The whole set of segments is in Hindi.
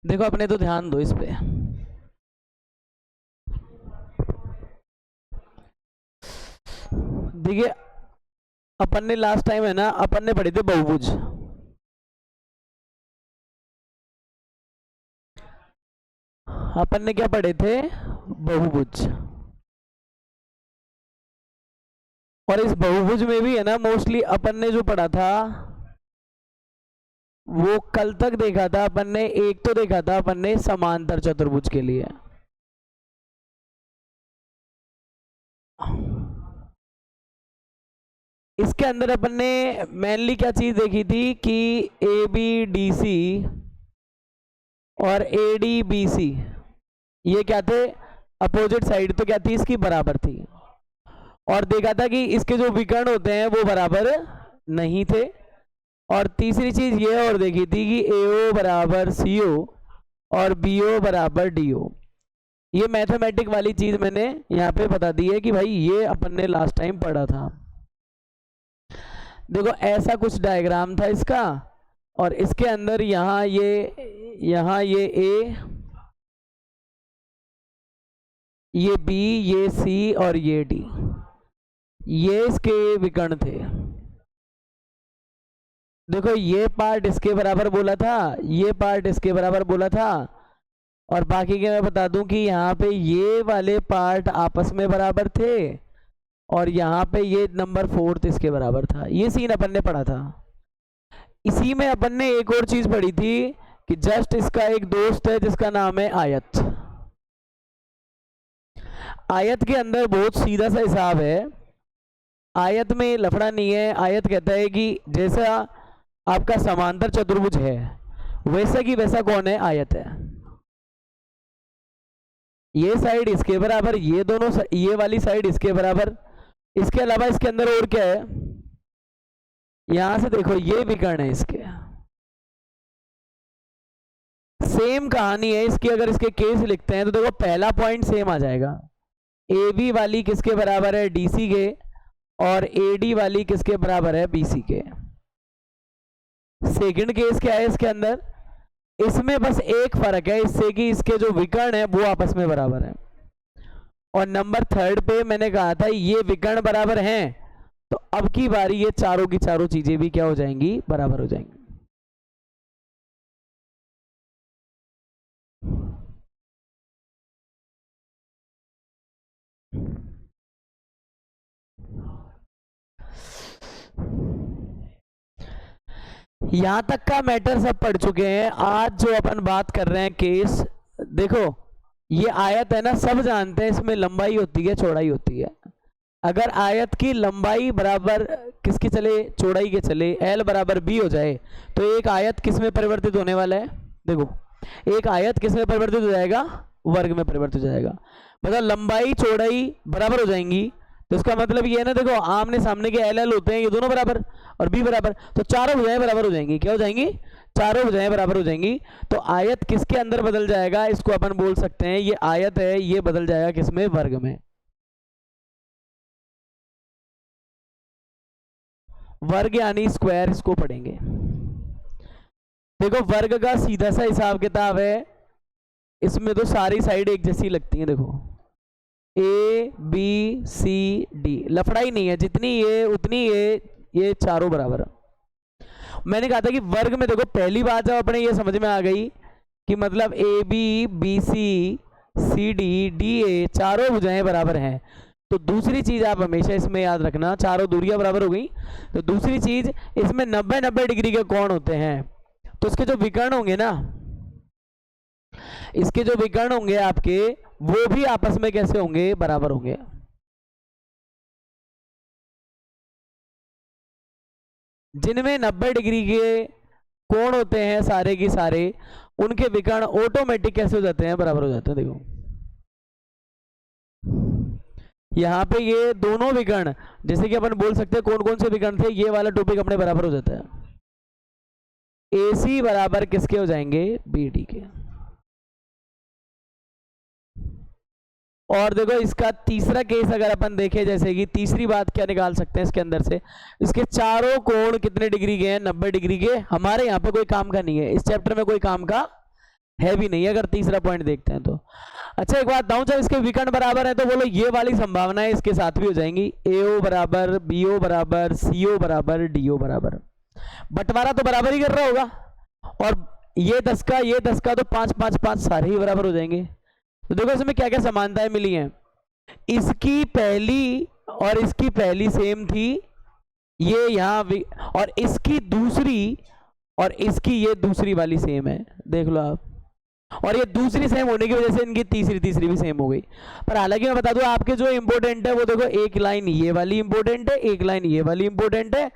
देखो अपने तो ध्यान दो इस पे। देखिए अपन ने लास्ट टाइम है ना, अपन ने पढ़े थे बहुभुज। अपन ने क्या पढ़े थे? बहुभुज। और इस बहुभुज में भी है ना, मोस्टली अपन ने जो पढ़ा था वो कल तक देखा था अपन ने। एक तो देखा था अपन ने समांतर चतुर्भुज के लिए। इसके अंदर अपन ने मेनली क्या चीज देखी थी कि ए बी डी सी और ए डी बी सी ये क्या थे? अपोजिट साइड तो क्या थी इसकी? बराबर थी। और देखा था कि इसके जो विकर्ण होते हैं वो बराबर नहीं थे। और तीसरी चीज ये और देखी थी कि AO बराबर CO और BO बराबर DO। ये मैथमेटिक वाली चीज मैंने यहाँ पे बता दी है कि भाई ये अपन ने लास्ट टाइम पढ़ा था। देखो ऐसा कुछ डायग्राम था इसका, और इसके अंदर यहाँ ये A, ये B, ये C और ये D, ये इसके विकर्ण थे। देखो ये पार्ट इसके बराबर बोला था, ये पार्ट इसके बराबर बोला था, और बाकी के मैं बता दूं कि यहाँ पे ये वाले पार्ट आपस में बराबर थे, और यहाँ पे ये नंबर 4 इसके बराबर था। ये सीन अपन ने पढ़ा था। इसी में अपन ने एक और चीज पढ़ी थी कि जस्ट इसका एक दोस्त है जिसका नाम है आयत। आयत के अंदर बहुत सीधा सा हिसाब है। आयत में लफड़ा नहीं है। आयत कहता है कि जैसा आपका समांतर चतुर्भुज है वैसा की वैसा कौन है? आयत है। ये साइड इसके बराबर, ये दोनों ये वाली साइड इसके बराबर। इसके अलावा इसके अंदर और क्या है? यहां से देखो ये विकर्ण है इसके। सेम कहानी है इसकी। अगर इसके केस लिखते हैं तो देखो पहला पॉइंट सेम आ जाएगा। AB वाली किसके बराबर है? DC के। और AD वाली किसके बराबर है? BC के। सेकंड केस क्या है इसके अंदर? इसमें बस एक फर्क है इससे कि इसके जो विकर्ण है वो आपस में बराबर है। और नंबर 3 पे मैंने कहा था ये विकर्ण बराबर हैं, तो अब की बारी ये चारों की चारों चीजें भी क्या हो जाएंगी? बराबर हो जाएंगी। यहां तक का मैटर सब पढ़ चुके हैं। आज जो अपन बात कर रहे हैं केस, देखो ये आयत है ना, सब जानते हैं इसमें लंबाई होती है चौड़ाई होती है। अगर आयत की लंबाई बराबर किसकी चले? चौड़ाई के चले, L बराबर B हो जाए, तो एक आयत किस में परिवर्तित होने वाला है? देखो एक आयत किस में परिवर्तित हो जाएगा? वर्ग में परिवर्तित हो जाएगा। मतलब लंबाई चौड़ाई बराबर हो जाएंगी, तो इसका मतलब ये है ना, देखो आमने सामने के LL होते हैं, ये दोनों बराबर और B बराबर, तो चारों भुजाएं बराबर हो जाएंगी। क्या हो जाएंगी? चारों भुजाएं बराबर हो जाएंगी। तो आयत किसके अंदर बदल जाएगा? इसको अपन बोल सकते हैं ये आयत है, ये बदल जाएगा किसमें? वर्ग में। वर्ग यानी स्क्वायर, इसको पढ़ेंगे। देखो वर्ग का सीधा सा हिसाब किताब है। इसमें तो सारी साइड एक जैसी लगती हैं। देखो ABCD लफड़ा ही नहीं है, जितनी ये उतनी ये चारों बराबर। मैंने कहा था कि वर्ग में देखो पहली बात जब अपने ये समझ में आ गई कि मतलब AB BC CD DA चारों भुजाएं बराबर हैं, तो दूसरी चीज आप हमेशा इसमें याद रखना, चारों दूरियां बराबर हो गई, तो दूसरी चीज इसमें 90-90 डिग्री के कोण होते हैं, तो इसके जो विकर्ण होंगे ना, इसके जो विकर्ण होंगे आपके, वो भी आपस में कैसे होंगे? बराबर होंगे। जिनमें 90 डिग्री के कोण होते हैं सारे की सारे, उनके विकर्ण ऑटोमेटिक कैसे हो जाते हैं? बराबर हो जाते हैं। देखो यहाँ पे ये दोनों विकर्ण, जैसे कि अपन बोल सकते हैं कौन कौन से विकर्ण थे, ये वाला टॉपिक अपने बराबर हो जाता है। AC बराबर किसके हो जाएंगे? BD के। और देखो इसका तीसरा केस अगर अपन देखें, जैसे कि तीसरी बात क्या निकाल सकते हैं इसके अंदर से, इसके चारों कोण कितने डिग्री के हैं? 90 डिग्री के। हमारे यहाँ पे कोई काम का नहीं है, इस चैप्टर में कोई काम का है भी नहीं अगर तीसरा पॉइंट देखते हैं तो। अच्छा एक बात बताऊं, जब इसके विकर्ण बराबर है तो बोलो ये वाली संभावना है इसके साथ भी हो जाएंगी, AO बराबर BO बराबर CO बराबर DO बराबर। बंटवारा तो बराबर ही कर रहा होगा, और ये 10 का ये 10 का तो 5 5 5 सारे ही बराबर हो जाएंगे। तो देखो इसमें क्या क्या समानताएं मिली हैं। इसकी पहली और इसकी पहली सेम थी, ये यहाँ और इसकी दूसरी और इसकी ये दूसरी वाली सेम है, देख लो आप। और ये दूसरी सेम होने की वजह से इनकी तीसरी भी सेम हो गई। पर हालांकि मैं बता दूं आपके जो इंपॉर्टेंट है वो देखो, एक लाइन ये वाली इंपॉर्टेंट है, एक लाइन ये वाली इंपॉर्टेंट है।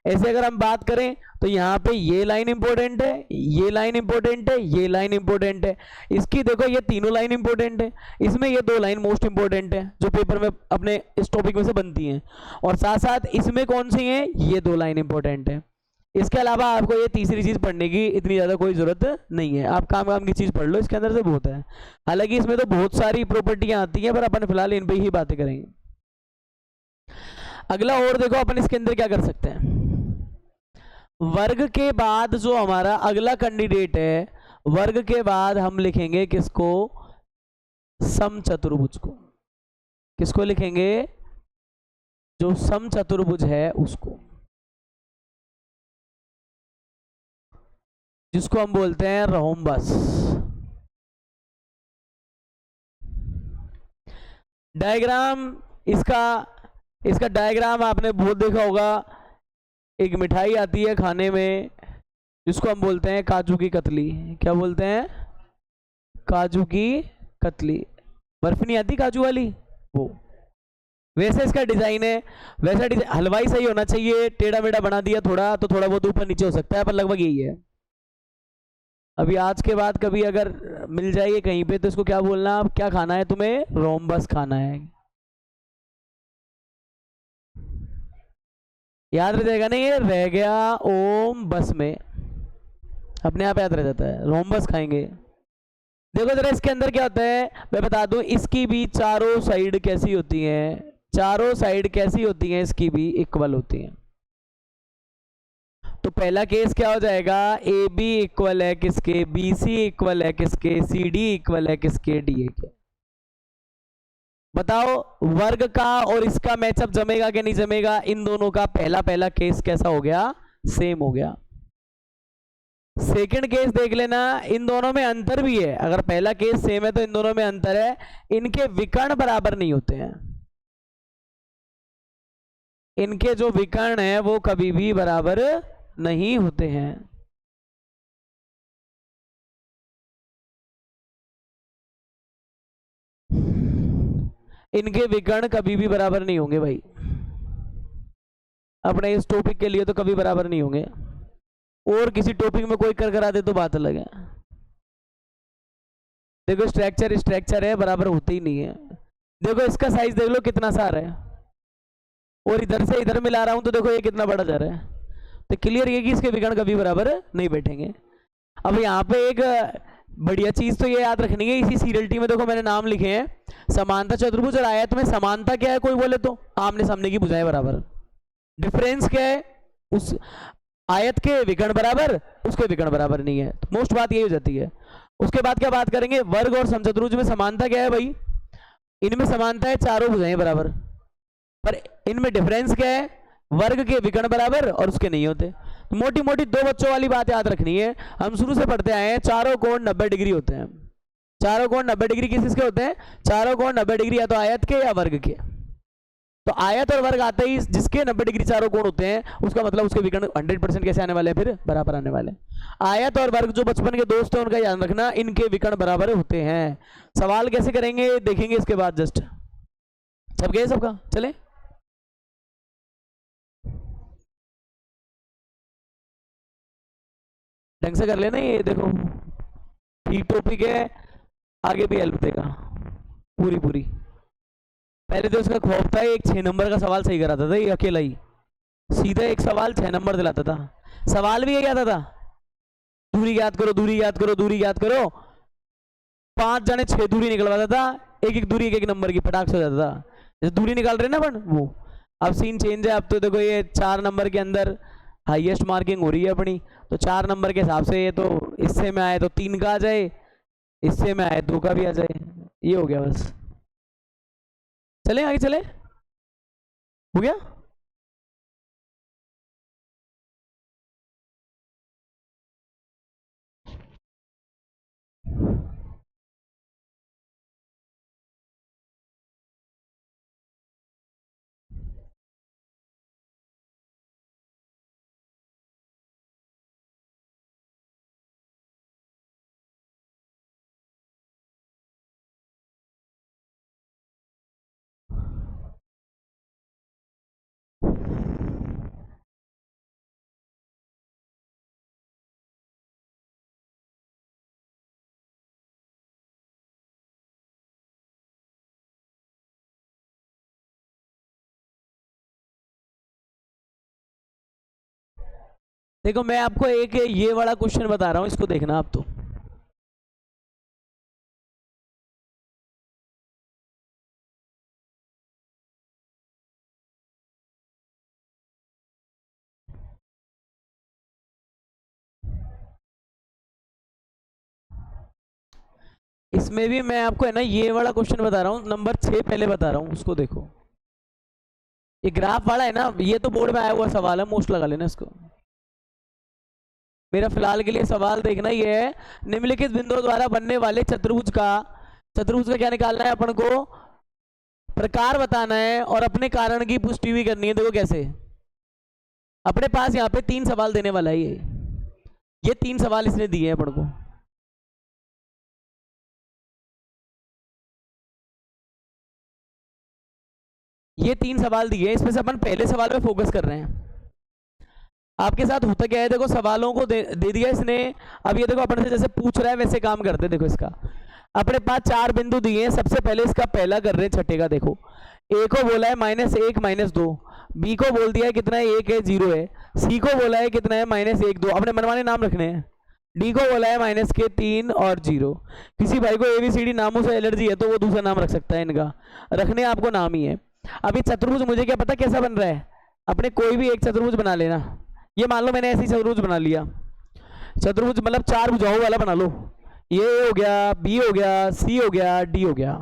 ऐसे अगर हम बात करें तो यहाँ पे ये लाइन इंपॉर्टेंट है, ये लाइन इंपॉर्टेंट है, ये लाइन इंपॉर्टेंट है। इसकी देखो ये तीनों लाइन इंपॉर्टेंट है, इसमें ये 2 लाइन मोस्ट इंपॉर्टेंट है जो पेपर में अपने इस टॉपिक में से बनती हैं, और साथ साथ इसमें कौन सी है, ये 2 लाइन इंपॉर्टेंट है। इसके अलावा आपको ये तीसरी चीज पढ़ने की इतनी ज्यादा कोई जरूरत नहीं है, आप काम काम की चीज पढ़ लो, इसके अंदर से बहुत है। हालांकि इसमें तो बहुत सारी प्रॉपर्टियां आती हैं, पर अपन फिलहाल इन पे ही बातें करेंगे। अगला और देखो अपन इसके अंदर क्या कर सकते हैं। वर्ग के बाद जो हमारा अगला कैंडिडेट है, वर्ग के बाद हम लिखेंगे किसको, समचतुर्भुज को। किसको लिखेंगे, जो समचतुर्भुज है उसको, जिसको हम बोलते हैं रोम्बस। डायग्राम इसका डायग्राम आपने बहुत देखा होगा। एक मिठाई आती है खाने में जिसको हम बोलते हैं काजू की कतली। क्या बोलते हैं, काजू की कतली। बर्फी नहीं आती काजू वाली, वो वैसे इसका डिजाइन है। वैसा डिजाइन हलवाई सही होना चाहिए, टेढ़ा मेढ़ा बना दिया थोड़ा तो थोड़ा बहुत ऊपर नीचे हो सकता है, पर लगभग यही है। अभी आज के बाद कभी अगर मिल जाइए कहीं पे तो इसको क्या बोलना, अब क्या खाना है तुम्हें, रोम्बस खाना है। याद रह जाएगा ना, ये रह गया ओम बस में, अपने आप याद रह जाता है, रोम्बस खाएंगे। देखो जरा इसके अंदर क्या होता है, मैं बता दूं, इसकी भी चारों साइड कैसी होती हैं, चारों साइड कैसी होती हैं, इसकी भी इक्वल होती हैं। तो पहला केस क्या हो जाएगा, ए बी इक्वल है किसके, बी सी इक्वल है किसके, सी डी इक्वल है किसके, डी ए के। बताओ वर्ग का और इसका मैचअप जमेगा कि नहीं जमेगा, इन दोनों का पहला केस कैसा हो गया, सेम हो गया। सेकंड केस देख लेना, इन दोनों में अंतर भी है। अगर पहला केस सेम है तो इन दोनों में अंतर है, इनके विकर्ण बराबर नहीं होते हैं। इनके जो विकर्ण है वो कभी भी बराबर नहीं होते हैं। इनके विकर्ण कभी भी बराबर नहीं होंगे भाई, अपने इस टॉपिक के लिए तो कभी बराबर नहीं होंगे। और किसी टॉपिक में कोई कर करा दे तो बात अलग है। देखो स्ट्रक्चर है, बराबर होते ही नहीं है। देखो इसका साइज देख लो कितना सा आ रहा है, और इधर से इधर मिला रहा हूं तो देखो ये कितना बड़ा जा रहा है। तो क्लियर ये कि इसके विकर्ण कभी बराबर नहीं बैठेंगे। अब यहाँ पे एक बढ़िया चीज तो ये याद रखनी है, इसी सीरियलिटी में देखो मैंने नाम लिखे हैं, समानता चतुर्भुज और आयत में समानता क्या है, कोई बोले तो आमने सामने की भुजाएं बराबर। डिफरेंस क्या है, उस आयत के विकर्ण बराबर, उसके विकर्ण बराबर नहीं है। तो मोस्ट बात यही हो जाती है। उसके बाद क्या बात करेंगे, वर्ग और समचतुर्भुज में समानता क्या है भाई, इनमें समानता है चारों भुजाएं बराबर, पर इनमें डिफरेंस क्या है, वर्ग के विकर्ण बराबर और उसके नहीं होते। तो मोटी मोटी 2 बच्चों वाली बात याद रखनी है। हम शुरू से पढ़ते आए हैं, चारों कोण 90 डिग्री होते हैं। चारों कोण 90 डिग्री किसके होते हैं, चारों कोण 90 डिग्री या तो आयत के या वर्ग के। तो आयत और वर्ग आते ही जिसके 90 डिग्री चारों कोण होते हैं, उसका मतलब उसके विकर्ण 100% कैसे आने वाले हैं, फिर बराबर आने वाले। आयत और वर्ग जो बचपन के दोस्त हैं उनका याद रखना, इनके विकर्ण बराबर होते हैं। सवाल कैसे करेंगे देखेंगे इसके बाद। जस्ट सब गए सबका, चले ढंग से कर लेना। ये देखो ठीक टॉपिक है, आगे भी हेल्प देगा पूरी। पहले तो इसका खौफ था, एक 6 नंबर का सवाल सही कराता था ये अकेला ही, सीधा एक सवाल 6 नंबर दिलाता था। सवाल भी ये क्या था, दूरी याद करो, दूरी याद करो, दूरी याद करो। 5 जने 6 दूरी निकलवाता था, एक दूरी एक नंबर की फटाक से हो जाता था। जैसे दूरी निकाल रहे ना अपन वो। अब सीन चेंज है, अब तो देखो ये 4 नंबर के अंदर हाईएस्ट मार्किंग हो रही है अपनी, तो 4 नंबर के हिसाब से ये तो इससे में आए तो 3 का आ जाए, इससे में आए 2 का भी आ जाए, ये हो गया बस। चले आगे चले, हो गया। देखो मैं आपको एक ये वाला क्वेश्चन बता रहा हूं, इसको देखना आप तो। इसमें भी मैं आपको है ना ये वाला क्वेश्चन बता रहा हूँ, नंबर 6 पहले बता रहा हूँ, उसको देखो। ये ग्राफ वाला है ना, ये तो बोर्ड में आया हुआ सवाल है, मोस्ट लगा लेना इसको। मेरा फिलहाल के लिए सवाल देखना ये है, निम्नलिखित बिंदुओं द्वारा बनने वाले चतुर्भुज का क्या निकालना है अपन को, प्रकार बताना है और अपने कारण की पुष्टि भी करनी है। देखो कैसे, अपने पास यहाँ पे 3 सवाल देने वाला है ये 3 सवाल इसने दिए हैं अपन को। ये 3 सवाल दिए हैं, इसमें से अपन पहले सवाल पे फोकस कर रहे हैं। आपके साथ होता क्या है, देखो सवालों को दे दिया इसने। अब ये देखो अपन से जैसे पूछ रहा है वैसे काम करते हैं। देखो इसका अपने पास 4 बिंदु दिए हैं, सबसे पहले इसका पहला कर रहे हैं छठे का। देखो ए को बोला है -1 -2, बी को बोल दिया है कितना है 1 है 0 है, सी को बोला है कितना है -1 2, अपने मनमाने नाम रखने हैं। डी को बोला है -3 और 0। किसी भाई को ABCD नामों से एलर्जी है तो वो दूसरा नाम रख सकता है, इनका रखने आपको नाम ही है। अभी चतुर्भुज मुझे क्या पता कैसा बन रहा है, अपने कोई भी एक चतुर्भुज बना लेना। ये मान लो मैंने ऐसी चतुर्भुज बना लिया, चतुर्भुज मतलब 4 भुजाओं वाला बना लो। ये हो गया, बी हो गया, सी हो गया, डी हो गया।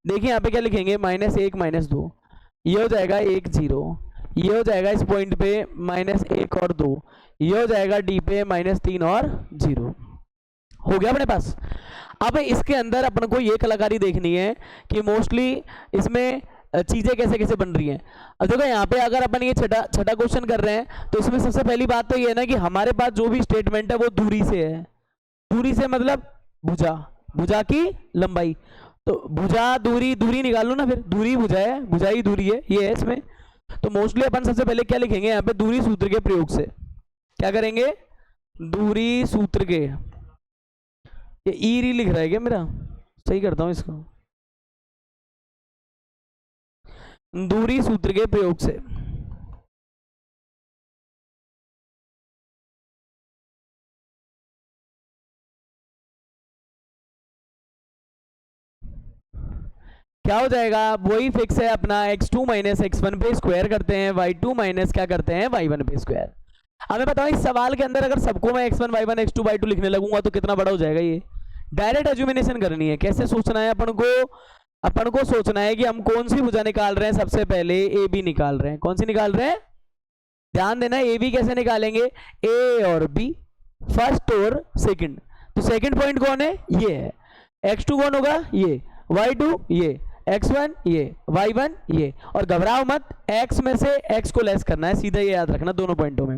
देखिए यहाँ पे क्या लिखेंगे -1 -2, ये हो जाएगा 1 0, ये हो जाएगा इस पॉइंट पे -1 और 2, ये हो जाएगा डी पे -3 और 0। हो गया अपने पास। अब इसके अंदर अपन को ये कलाकारी देखनी है कि मोस्टली इसमें चीजें कैसे कैसे बन रही हैं। अब देखो यहाँ पे अगर अपन ये छठा क्वेश्चन कर रहे हैं तो इसमें सबसे पहली बात तो ये है ना कि हमारे पास जो भी स्टेटमेंट है वो दूरी से है। दूरी से मतलब भुजा की लंबाई, तो भुजा दूरी निकालो ना, फिर दूरी भुजा है, भुजाई दूरी है, ये है इसमें। तो मोस्टली अपन सबसे पहले क्या लिखेंगे यहाँ पे, दूरी सूत्र के प्रयोग से क्या करेंगे, दूरी सूत्र के, ये ई लिख रहा है क्या मेरा, सही करता हूँ इसको, दूरी सूत्र के प्रयोग से। क्या हो जाएगा, वही फिक्स है अपना x2 - x1 पे स्क्वायर करते हैं, y2 माइनस क्या करते हैं y1 पे स्क्वायर। हमें बताओ इस सवाल के अंदर अगर सबको मैं x1 y1 x2 y2 लिखने लगूंगा तो कितना बड़ा हो जाएगा। ये डायरेक्ट एज्यूमिनेशन करनी है। कैसे सोचना है अपन को सोचना है कि हम कौन सी भुजा निकाल रहे हैं, सबसे पहले ए बी निकाल रहे हैं। कौन सी निकाल रहे हैं, ध्यान देना, ए बी कैसे निकालेंगे, ए और बी फर्स्ट और सेकंड। तो सेकंड पॉइंट कौन है, ये है। x2 कौन होगा, ये, y2 ये, x1 ये, y1 ये। और घबराओ मत, x में से x को लेस करना है, सीधा ये याद रखना दोनों पॉइंटों में।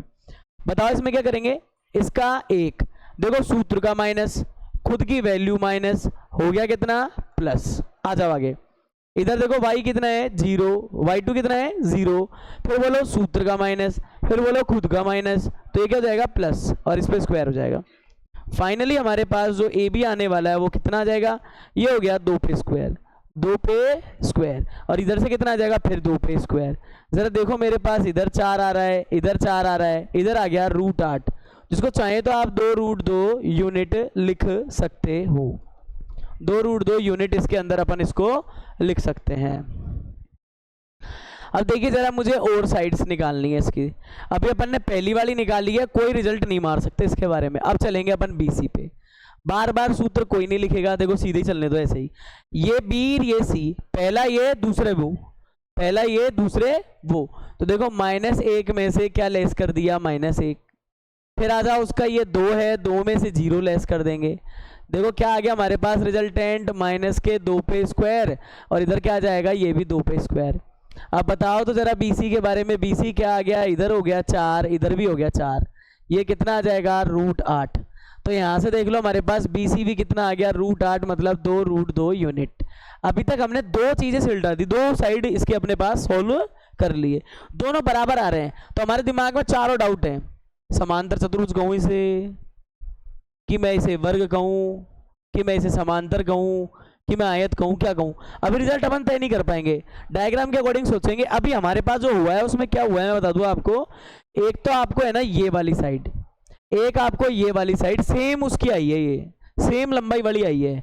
बताओ इसमें क्या करेंगे, इसका 1, देखो सूत्र का माइनस, खुद की वैल्यू माइनस, हो गया कितना प्लस। आ जाओ आगे, इधर देखो y कितना है 0, y2 कितना है 0, फिर बोलो सूत्र का माइनस, फिर बोलो खुद का माइनस, तो ये क्या हो जाएगा प्लस और इस पे स्क्वायर हो जाएगा। फाइनली हमारे पास जो ए बी आने वाला है वो कितना आ जाएगा, ये हो गया 2 पे स्क्वायर, 2 पे स्क्वायर, और इधर से कितना आ जाएगा फिर 2 पे स्क्वायर। जरा देखो मेरे पास इधर 4 आ रहा है, इधर 4 आ रहा है, इधर आ गया √8, जिसको चाहे तो आप 2√2 यूनिट लिख सकते हो, 2√2 यूनिट इसके अंदर अपन इसको लिख सकते हैं। अब देखिए जरा मुझे और साइड्स निकालनी है इसकी। अभी अपन ने पहली वाली निकाली है, कोई रिजल्ट नहीं मार सकते इसके बारे में। अब चलेंगे अपन BC पे। बार बार सूत्र कोई नहीं लिखेगा, देखो सीधे ही चलने दो ऐसे ही। ये बी ये सी, पहला ये दूसरे वो, पहला ये दूसरे वो। तो देखो -1 में से क्या लेस कर दिया, -1। फिर आ जाओ उसका ये 2 है, 2 में से 0 लेस कर देंगे। देखो क्या आ गया हमारे पास रिजल्टेंट, -2 पे स्क्वायर, और इधर क्या आ जाएगा, ये भी 2 पे स्क्वायर। अब बताओ तो जरा BC के बारे में, BC क्या आ गया, इधर हो गया 4, इधर भी हो गया 4, ये कितना आ जाएगा √8। तो यहाँ से देख लो हमारे पास BC भी कितना आ गया, √8, मतलब 2√2 यूनिट। अभी तक हमने दो चीजें सुलझा दी, दो साइड इसके अपने पास सोल्व कर लिए, दोनों बराबर आ रहे हैं। तो हमारे दिमाग में चारों डाउट हैं, समांतर चतुर्भुज कहूँ इसे, कि मैं इसे वर्ग कहूँ, कि मैं इसे समांतर कहूँ, कि मैं आयत कहूँ, क्या कहूँ। अभी रिजल्ट अपन तय नहीं कर पाएंगे, डायग्राम के अकॉर्डिंग सोचेंगे। अभी हमारे पास जो हुआ है उसमें क्या हुआ है मैं बता दूँ आपको। एक तो आपको है ना ये वाली साइड, एक आपको ये वाली साइड सेम उसकी आई है, ये सेम लंबाई वाली आई है।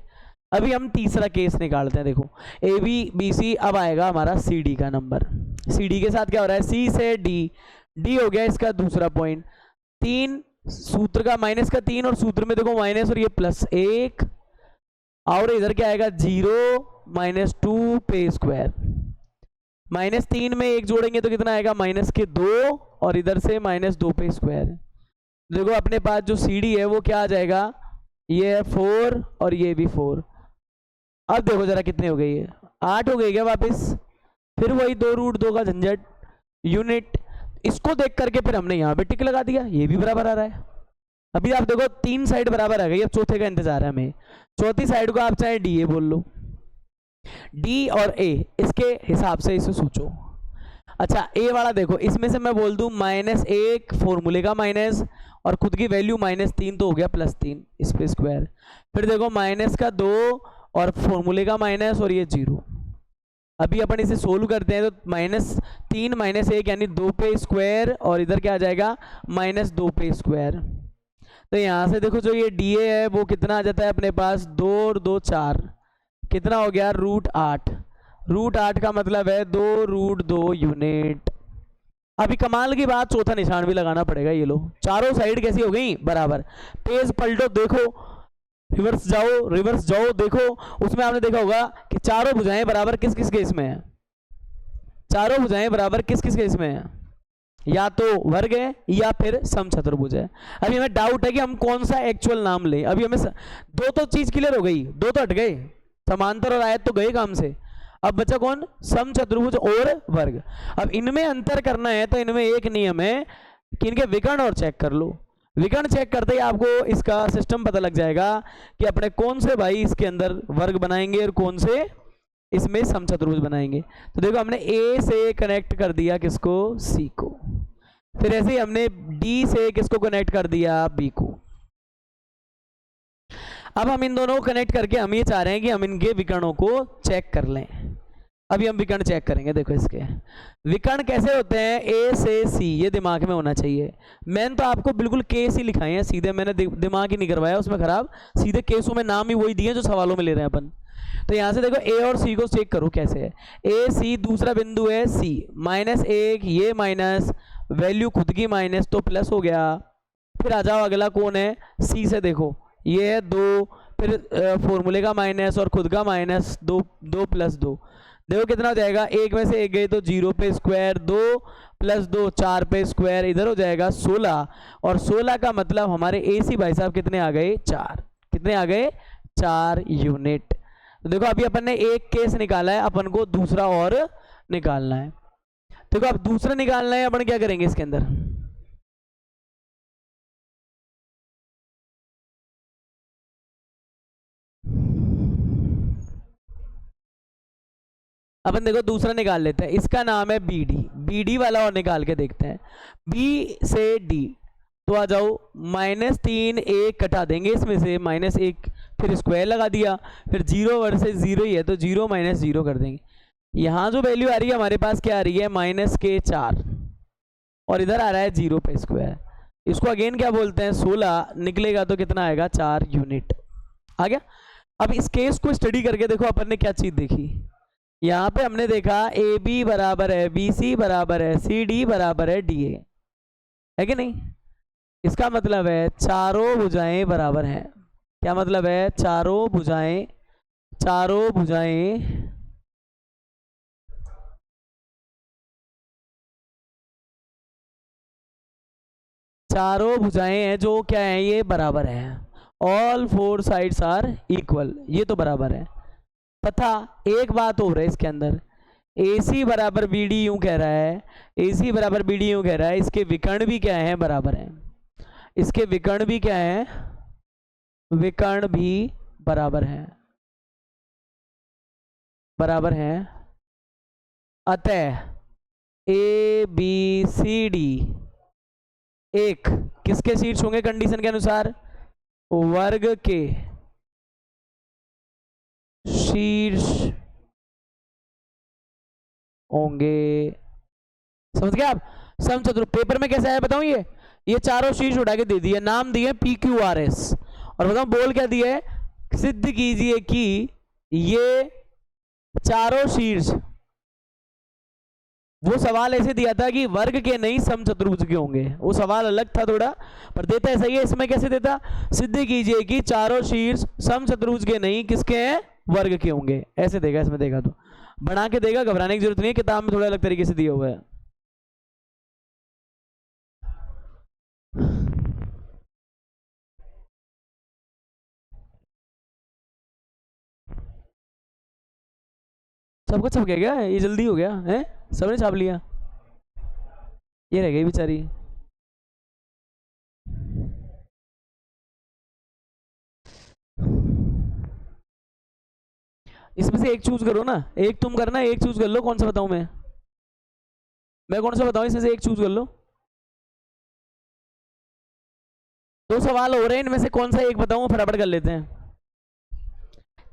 अभी हम तीसरा केस निकालते हैं, देखो ABBC, अब आएगा हमारा CD का नंबर। CD के साथ क्या हो रहा है, C से D हो गया इसका दूसरा पॉइंट, 3 सूत्र का -3, और सूत्र में देखो माइनस और ये +1, और इधर क्या आएगा 0 -2 पे स्क्वायर। -3 में 1 जोड़ेंगे तो कितना आएगा, -2, और इधर से -2 पे स्क्वायर। देखो अपने पास जो CD है वो क्या आ जाएगा, ये है 4 और ये भी 4। अब देखो जरा कितने हो गई है, 8 हो गई क्या वापस। फिर वही 2√2 का झंझट, यूनिट। इसको देख करके फिर हमने यहाँ पे टिक लगा दिया, ये भी बराबर आ रहा है। अभी आप देखो 3 साइड बराबर आ गई, अब चौथे का इंतजार है हमें। चौथी साइड को आप चाहे DA बोल लो, D और A इसके हिसाब से इसे सोचो। अच्छा A वाला देखो, इसमें से मैं बोल दूं -1 फॉर्मूले का माइनस, और खुद की वैल्यू -3, तो हो गया +3 इस पे स्क्वायर। फिर देखो -2 और फॉर्मूले का माइनस, और ये 0। अभी अपन इसे सोल्व करते हैं तो -3 -1 यानी 2 पे स्क्वायर, और इधर क्या आ जाएगा -2 पे स्क्वायर। तो यहाँ से देखो जो ये DA है वो कितना आ जाता है अपने पास, 2 और 2 4, कितना हो गया √8। √8 का मतलब है 2√2 यूनिट। अभी कमाल की बात, चौथा निशान भी लगाना पड़ेगा। ये लो चारों साइड कैसी हो गई, बराबर। पेज पलटो, देखो रिवर्स जाओ, देखो उसमें आपने देखा होगा कि चारों भुजाएं बराबर किस किस केस में है, चारों भुजाएं बराबर किस किस केस में है, या तो वर्ग है या फिर समचतुर्भुज है। अभी हमें डाउट है कि हम कौन सा एक्चुअल नाम लें। अभी हमें दो तो चीज क्लियर हो गई, दो तो हट गए, समांतर और आयत तो गए काम से। अब बचा कौन, समचतुर्भुज और वर्ग। अब इनमें अंतर करना है तो इनमें एक नियम है कि इनके विकर्ण और चेक कर लो। विकर्ण चेक करते ही आपको इसका सिस्टम पता लग जाएगा कि अपने कौन से भाई इसके अंदर वर्ग बनाएंगे और कौन से इसमें समचतुर्भुज बनाएंगे। तो देखो हमने A से कनेक्ट कर दिया किसको, C को। फिर ऐसे ही हमने D से किसको कनेक्ट कर दिया, B को। अब हम इन दोनों को कनेक्ट करके हम ये चाह रहे हैं कि हम इनके विकर्णों को चेक कर लें। अभी हम विकर्ण चेक करेंगे। देखो इसके विकर्ण कैसे होते हैं, A से C, ये दिमाग में होना चाहिए। मैंने तो आपको बिल्कुल केस ही लिखाए हैं सीधे, मैंने दिमाग ही नहीं करवाया उसमें खराब, सीधे केसों में नाम ही वही दिए जो सवालों में ले रहे हैं अपन। तो यहाँ से देखो A और C को चेक करो कैसे है। A C दूसरा बिंदु है C, -1 ये माइनस, वैल्यू खुद की माइनस तो प्लस हो गया। फिर आ जाओ अगला कौन है, C से देखो ये है 2, फिर फॉर्मूले का माइनस और खुद का माइनस, 2 + 2, देखो कितना हो जाएगा, 1 में से 1 गए तो 0 पे स्क्वायर, 2 + 2 4 पे स्क्वायर, इधर हो जाएगा 16। और 16 का मतलब हमारे AC भाई साहब कितने आ गए, 4। कितने आ गए, 4 यूनिट। तो देखो अभी अपन ने एक केस निकाला है, अपन को दूसरा और निकालना है। देखो अब दूसरा निकालना है, अपन क्या करेंगे इसके अंदर, अपन देखो दूसरा निकाल लेते हैं। इसका नाम है BD वाला और निकाल के देखते हैं। B से D तो आ जाओ, -3 1 कटा देंगे इसमें से, -1 फिर स्क्वायर लगा दिया, फिर 0 वर्सेस 0 ही है तो 0 - 0 कर देंगे। यहाँ जो वैल्यू आ रही है हमारे पास क्या आ रही है, -4, और इधर आ रहा है 0 पे स्क्वायर। इसको अगेन क्या बोलते हैं, 16 निकलेगा तो कितना आएगा, 4 यूनिट आ गया। अब इस केस को स्टडी करके देखो अपन ने क्या चीज देखी। यहाँ पे हमने देखा AB बराबर है BC बराबर है CD बराबर है DA, है कि नहीं। इसका मतलब है चारों भुजाएं बराबर हैं। क्या मतलब है? चारों भुजाएं, चारों भुजाएं चारों भुजाएं हैं जो क्या है, ये बराबर है। All four sides are equal, ये तो बराबर है। तथा एक बात और है इसके अंदर, AC बराबर BD यूं कह रहा है, AC बराबर BD यूं कह रहा है, इसके विकर्ण भी क्या है? बराबर है। इसके विकर्ण भी क्या है? विकर्ण भी बराबर है, बराबर है। अतः ABCD एक किसके शीर्ष होंगे? कंडीशन के अनुसार वर्ग के शीर्ष होंगे। समझ गए आप? समचतुर्भुज पेपर में कैसे आया बताऊं? ये चारों शीर्ष उठा के दे दिए, नाम दिए PQRS, और बताऊं बोल क्या दिए? सिद्ध कीजिए कि ये चारों शीर्ष, वो सवाल ऐसे दिया था कि वर्ग के नहीं समचतुर्भुज के होंगे, वो सवाल अलग था थोड़ा, पर देता है सही है। इसमें कैसे देता? सिद्ध कीजिए कि चारों शीर्ष समचतुर्भुज के नहीं किसके हैं? वर्ग के होंगे, ऐसे देगा। इसमें देगा तो बना के देगा, घबराने की जरूरत नहीं है, किताब में थोड़ा अलग तरीके से दिया हुआ है। सबको छप गया क्या? ये जल्दी हो गया है? सबने छाप लिया, ये रह गई बेचारी। इसमें से एक चूज करो ना, एक तुम करना, एक चूज कर लो। कौन सा बताऊं मैं कौन सा बताऊं? इसमें से एक चूज कर लो। दो सवाल हो रहे हैं, इनमें से कौन सा एक बताऊं? फटाफट कर लेते हैं।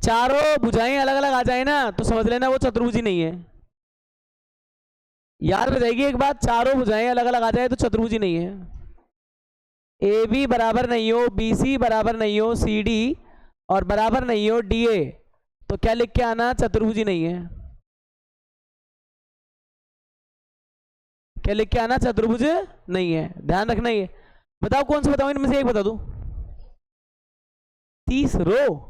चारों भुजाएं अलग अलग आ जाए ना तो समझ लेना वो चतुर्भुज ही नहीं है। याद रह जाएगी एक बात, चारों भुजाएं अलग अलग आ जाए तो चतुर्भुज ही नहीं है। AB बराबर नहीं हो, BC बराबर नहीं हो CD, और बराबर नहीं हो DA, तो क्या लिख के आना? चतुर्भुज ही नहीं है। क्या लिख के आना? चतुर्भुज नहीं है, ध्यान रखना ये। बताओ कौन सा बताओ, इनमें से एक बता दो। 30 रो।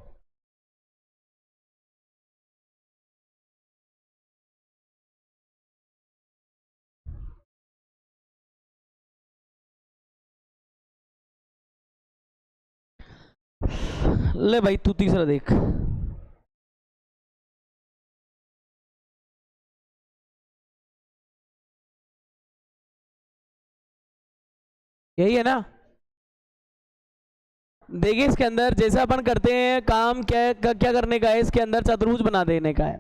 ले भाई तू तीसरा देख। यही है ना? देखिए इसके अंदर जैसा अपन करते हैं काम, क्या करने का है? इसके अंदर चतुर्भुज बना देने का है।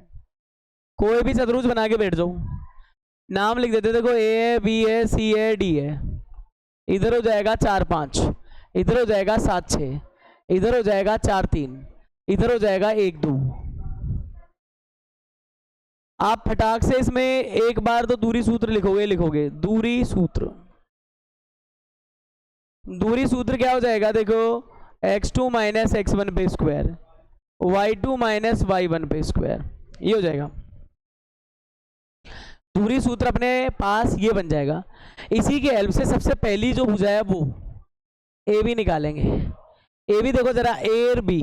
कोई भी चतुर्भुज बना के बैठ जाओ, नाम लिख देते। देखो A है, B है, C है, D है। इधर हो जाएगा 4 5, इधर हो जाएगा 7 6, इधर हो जाएगा 4 3, इधर हो जाएगा 1 2। आप फटाक से इसमें एक बार तो दूरी सूत्र लिखोगे। दूरी सूत्र, दूरी सूत्र क्या हो जाएगा? देखो x2 माइनस x1 पे स्क्वायर, y2 माइनस y1 पे स्क्वायर, ये हो जाएगा दूरी सूत्र। अपने पास ये बन जाएगा। इसी के हेल्प से सबसे पहली जो भुजा है वो AB निकालेंगे। AB देखो जरा, A और B,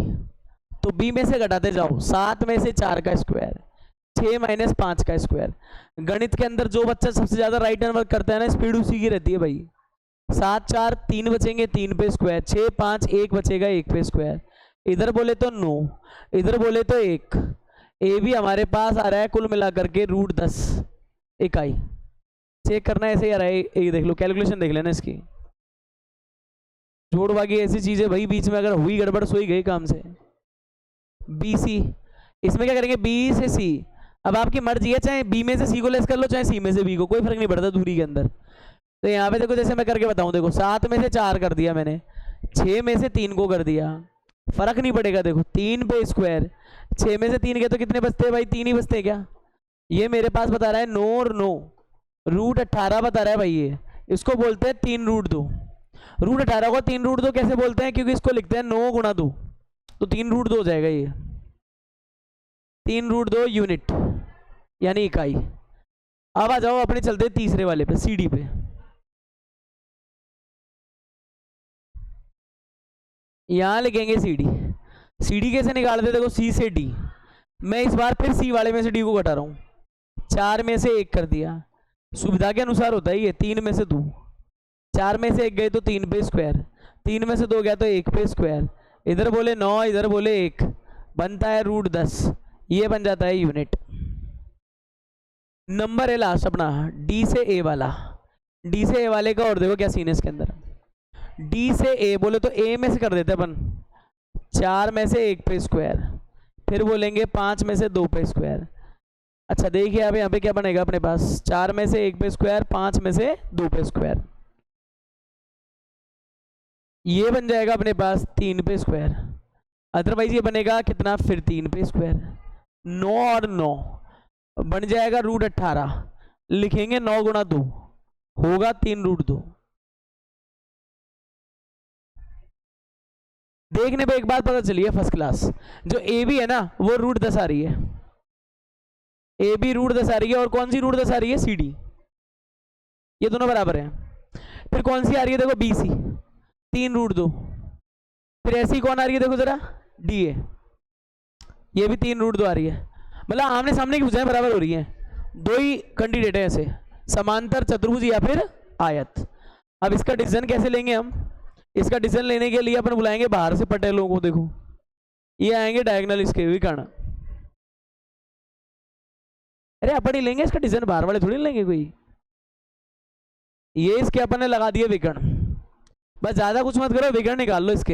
तो B में से घटाते जाओ। 7 में से 4 का स्क्वायर, 6 माइनस 5 का स्क्वायर। गणित के अंदर जो बच्चा सबसे ज्यादा राइट हैंड वर्क करता है ना, स्पीड उसी की रहती है भाई। 7 4 3 बचेंगे 3 पे स्क्वायर, 6 5 1 बचेगा 1 पे स्क्वायर। इधर बोले तो 9, इधर बोले तो 1। ए भी हमारे पास आ रहा है कुल मिलाकर के √10 इकाई। चेक करना ऐसे ही आ रहा है, एक देख लो, कैलकुलेशन देख लेना इसकी। जोड़ बाकी ऐसी चीजें भाई, बीच में अगर हुई गड़बड़ सोई गई काम से। BC, इसमें क्या करेंगे? B से C। अब आपकी मर्जी है, चाहे B में से C को लेस कर लो, चाहे C में से B को, कोई फर्क नहीं पड़ता दूरी के अंदर। तो यहाँ पे देखो, जैसे मैं करके बताऊं, देखो 7 में से 4 कर दिया मैंने, 6 में से 3 को कर दिया, फर्क नहीं पड़ेगा। देखो 3 पे स्क्वायर, 6 में से 3 के तो कितने बचते हैं भाई? 3 ही बचते हैं क्या? ये मेरे पास बता रहा है 9 और 9, √18 बता रहा है भाई। ये इसको बोलते हैं 3√2। √18 को 3√2 कैसे बोलते हैं? क्योंकि इसको लिखते हैं 9 गुणा 2, तो 3√2 हो जाएगा ये। 3√2 यूनिट यानी इकाई। अब आ जाओ अपने, चलते तीसरे वाले पे, CD पे। यहां लिखेंगे CD। सी डी कैसे निकालते, देखो सी से डी, मैं इस बार फिर सी वाले में से डी को घटा रहा हूँ, 4 में से 1 कर दिया, सुविधा के अनुसार होता है ये, 3 में से 2, 4 में से 1 गए तो 3 पे स्क्वायर, 3 में से 2 गया तो 1 पे स्क्वायर, इधर बोले 9 इधर बोले 1, बनता है √10, ये बन जाता है यूनिट। नंबर है लास्ट अपना डी से ए वाला, डी से ए वाले का और देखो क्या सीन है इसके अंदर, डी से ए बोले तो ए में से कर देते अपन 4 में से 1 पे स्क्वायर, फिर बोलेंगे 5 में से 2 पे स्क्वायर। अच्छा देखिए अब यहाँ पे क्या बनेगा अपने पास, 4 में से 1 पे स्क्वायर, 5 में से 2 पे स्क्वायर, ये बन जाएगा अपने पास 3 पे स्क्वायर, अदरवाइज ये बनेगा कितना फिर 3 पे स्क्वायर, 9 और 9 बन जाएगा √18, लिखेंगे 9 गुणा 2 होगा 3√2। देखने पे एक बात पता चली है फर्स्ट क्लास, जो ए बी है ना वो √10 आ रही है, ए बी √10 आ रही है, और कौन सी √10 आ रही है, सी डी, ये दोनों बराबर हैं। फिर कौन सी आ रही है देखो बी सी 3√2, फिर ऐसी कौन आ रही है देखो जरा डी ए, ये भी 3√2 आ रही है, मतलब आमने सामने की भुजाएं बराबर हो रही हैं, दो ही कैंडिडेट है ऐसे, समांतर चतुर्भुज या फिर आयत। अब इसका डिसीजन कैसे लेंगे हम, इसका डिसीजन लेने के लिए अपन बुलाएंगे बाहर से पटेलों को, देखो ये आएंगे डायगोनल इसके विकर्ण, अरे अपन ही लेंगे इसका डिसीजन, बाहर वाले थोड़ी लेंगे कोई, ये इसके अपन ने लगा दिए विकर्ण, बस ज्यादा कुछ मत करो, विकर्ण निकाल लो इसके,